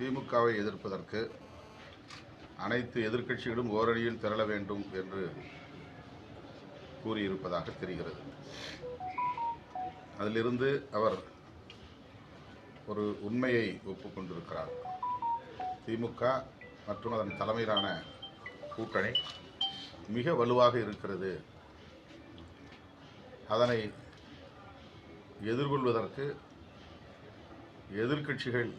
திமுகவை எதிர்ப்பதற்கு அனைத்து எதிர்க்கட்சிகளும் ஓரணியில் திரள வேண்டும் என்று கூறியிருப்பதாக தெரிகிறது. அதிலிருந்து அவர் ஒரு உண்மையை ஒப்புக்கொண்டிருக்கிறார். திமுக மற்றும் அதன் தலைமையிலான கூட்டணி மிக வலுவாக இருக்கிறது. அதனை எதிர்கொள்வதற்கு எதிர்க்கட்சிகள்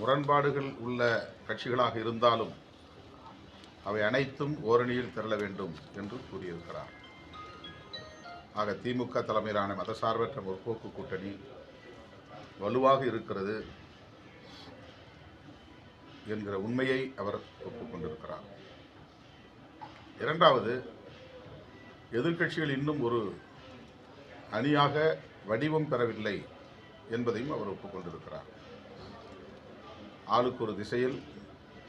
முரண்பாடுகள் உள்ள கட்சிகளாக இருந்தாலும் அவை அனைத்தும் ஓரணியில் திரள வேண்டும் என்று கூறியிருக்கிறார். ஆக திமுக தலைமையிலான மதசார்பற்ற முற்போக்கு கூட்டணி வலுவாக இருக்கிறது என்கிற உண்மையை அவர் ஒப்புக்கொண்டிருக்கிறார். இரண்டாவது, எதிர்க்கட்சிகள் இன்னும் ஒரு அணியாக வடிவம் பெறவில்லை என்பதையும் அவர் ஒப்புக்கொண்டிருக்கிறார். ஆளுக்கு ஒரு திசையில்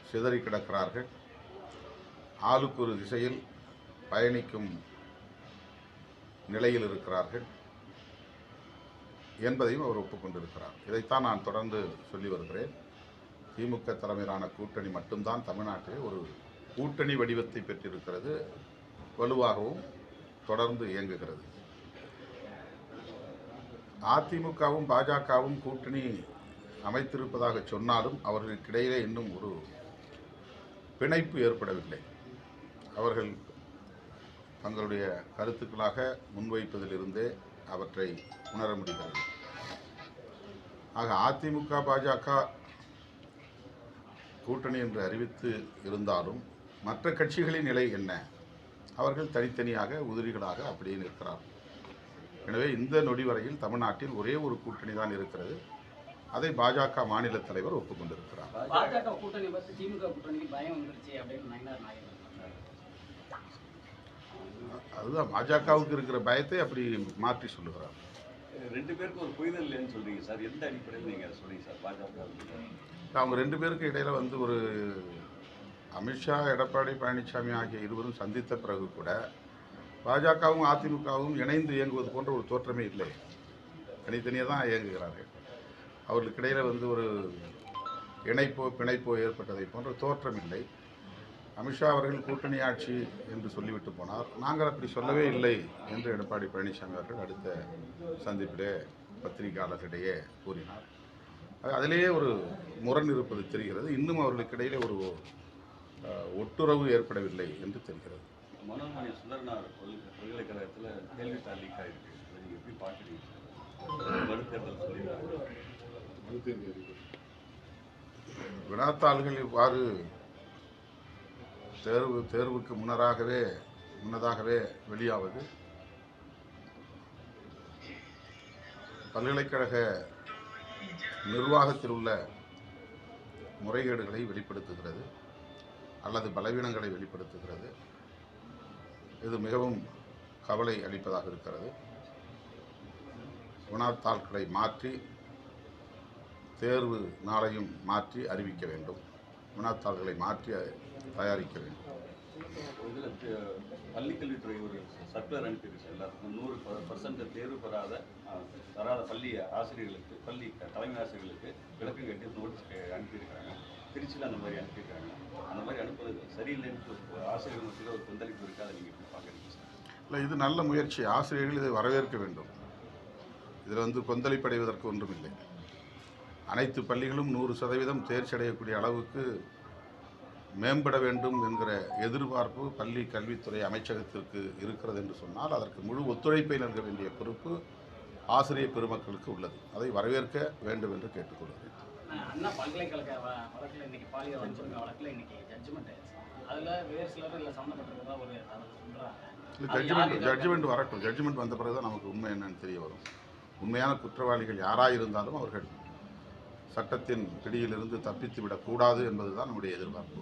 சிதறி கிடக்கிறார்கள். ஆளுக்கு ஒரு திசையில் பயணிக்கும் நிலையில் இருக்கிறார்கள் என்பதையும் அவர் ஒப்புக்கொண்டிருக்கிறார். இதைத்தான் நான் தொடர்ந்து சொல்லி வருகிறேன். திமுக தலைமையிலான கூட்டணி மட்டும்தான் தமிழ்நாட்டில் ஒரு கூட்டணி வடிவத்தை பெற்றிருக்கிறது, வலுவாகவும் தொடர்ந்து இயங்குகிறது. அதிமுகவும் பாஜகவும் கூட்டணி அமைத்திருப்பதாக சொன்னாலும் அவர்களுக்கிடையிலே இன்னும் ஒரு பிணைப்பு ஏற்படவில்லை. அவர்கள் தங்களுடைய கருத்துக்களாக முன்வைப்பதிலிருந்தே அவற்றை உணர முடிகிறது. ஆக அதிமுக பாஜக கூட்டணி என்று அறிவித்து இருந்தாலும் மற்ற கட்சிகளின் நிலை என்ன? அவர்கள் தனித்தனியாக உதிரிகளாக அப்படியே நிற்கிறார்கள். எனவே இந்த நொடி வரையில் தமிழ்நாட்டில் ஒரே ஒரு கூட்டணி தான் இருக்கிறது. அதை பாஜக மாநில தலைவர் ஒப்புக்கொண்டிருக்கிறார். பாஜக கூட்டணி பற்றி திமுக கூட்டணிக்கு பயம் வந்துருச்சு அப்படின்னு நயினார் நாகேந்திரன். அதுதான் பாஜகவுக்கு இருக்கிற பயத்தை அப்படி மாற்றி சொல்லுகிறார். ரெண்டு பேருக்கு ஒரு புரிதல் இல்லைன்னு சொல்றீங்க சார். எந்த அடிப்படையில் நீங்க சொல்றீங்க சார்? பாஜக அவங்க ரெண்டு பேருக்கு இடையில ஒரு அமித்ஷா, எடப்பாடி பழனிசாமி ஆகிய இருவரும் சந்தித்த பிறகு கூட பாஜகவும் அதிமுகவும் இணைந்து இயங்குவது போன்ற ஒரு தோற்றமே இல்லை. தனித்தனியாக தான் இயங்குகிறார்கள். அவர்களுக்கு இடையில் ஒரு இணைப்போ பிணைப்போ ஏற்பட்டதை போன்ற தோற்றம் இல்லை. அமித்ஷா அவர்கள் கூட்டணி ஆட்சி என்று சொல்லிவிட்டு போனார். நாங்கள் அப்படி சொல்லவே இல்லை என்று எடப்பாடி பழனிசாமி அவர்கள் அடுத்த சந்திப்பிலே பத்திரிகையாளர்களிடையே கூறினார். அதிலேயே ஒரு முரண் இருப்பது தெரிகிறது. இன்னும் அவர்களுக்கு இடையிலே ஒரு ஒட்டுறவு ஏற்படவில்லை என்று தெரிகிறது. மனோன்மணி சுந்தரனார் பல்கலைக்கழகத்தில் கேள்வித்தாள் லீக் ஆகிருக்கு. நீங்கள் எப்படி பார்க்குறீங்க? வினாத்தாள்கள் இவ்வாறு தேர்வுக்கு முன்னதாகவே வெளியாவது பல்கலைக்கழக நிர்வாகத்தில் உள்ள முறைகேடுகளை வெளிப்படுத்துகிறது அல்லது பலவீனங்களை வெளிப்படுத்துகிறது. இது மிகவும் கவலை அளிப்பதாக இருக்கிறது. வினாத்தாள்களை மாற்றி தேர்வு நாளையும் மாற்றி அறிவிக்க வேண்டும். வினாத்தாள்களை மாற்றி தயாரிக்க வேண்டும். இதில் பள்ளிக்கல்வித்துறை ஒரு சர்க்குலர் அனுப்பியிருக்கு. எல்லாத்துக்கும் 100% தேர்வு தராத பள்ளி ஆசிரியர்களுக்கு, பள்ளி தலைமை ஆசிரியர்களுக்கு விளக்கம் கட்டி நோட்டீஸ் அனுப்பியிருக்காங்க. திருச்சியில் அந்த மாதிரி அனுப்பியிருக்காங்க. அந்த மாதிரி அனுப்புவது சரியில்லைன்னு ஆசிரியர்கள் மத்தியில் ஒரு கொந்தளிப்பு இருக்குது. அதை நீங்கள் எப்படி பார்க்குறீங்க சார்? இல்லை, இது நல்ல முயற்சி. ஆசிரியர்கள் இதை வரவேற்க வேண்டும். இதில் கொந்தளிப்படைவதற்கு ஒன்றுமில்லை. அனைத்து பள்ளிகளும் 100% தேர்ச்சி அடையக்கூடிய அளவுக்கு மேம்பட வேண்டும் என்கிற எதிர்பார்ப்பு பள்ளி கல்வித்துறை அமைச்சகத்திற்கு இருக்கிறது என்று சொன்னால் அதற்கு முழு ஒத்துழைப்பை நல்க வேண்டிய பொறுப்பு ஆசிரியர் பெருமக்களுக்கு உள்ளது. அதை வரவேற்க வேண்டும் என்று கேட்டுக்கொள்கிறேன். அண்ணா பல்கலைக்கழக வழக்கில் இன்னைக்கு பாலியல் வன்கொடுமை வழக்கில் இன்னைக்கு ஜட்ஜ்மெண்ட் ஆயிடுச்சு. அதில் வேறு சிலர் இல்லை சம்மந்தப்பட்டிருக்கிறதா ஒரு சொல்கிறாங்க. ஜட்ஜ்மெண்ட் வரட்டும். ஜட்ஜ்மெண்ட் வந்த பிறகு தான் நமக்கு உண்மை என்னன்னு தெரிய வரும். உண்மையான குற்றவாளிகள் யாராக இருந்தாலும் அவர்கள் சட்டத்தின் பிடியிலிருந்து தப்பித்து விடக்கூடாது என்பதுதான் நம்முடைய எதிர்பார்ப்பு.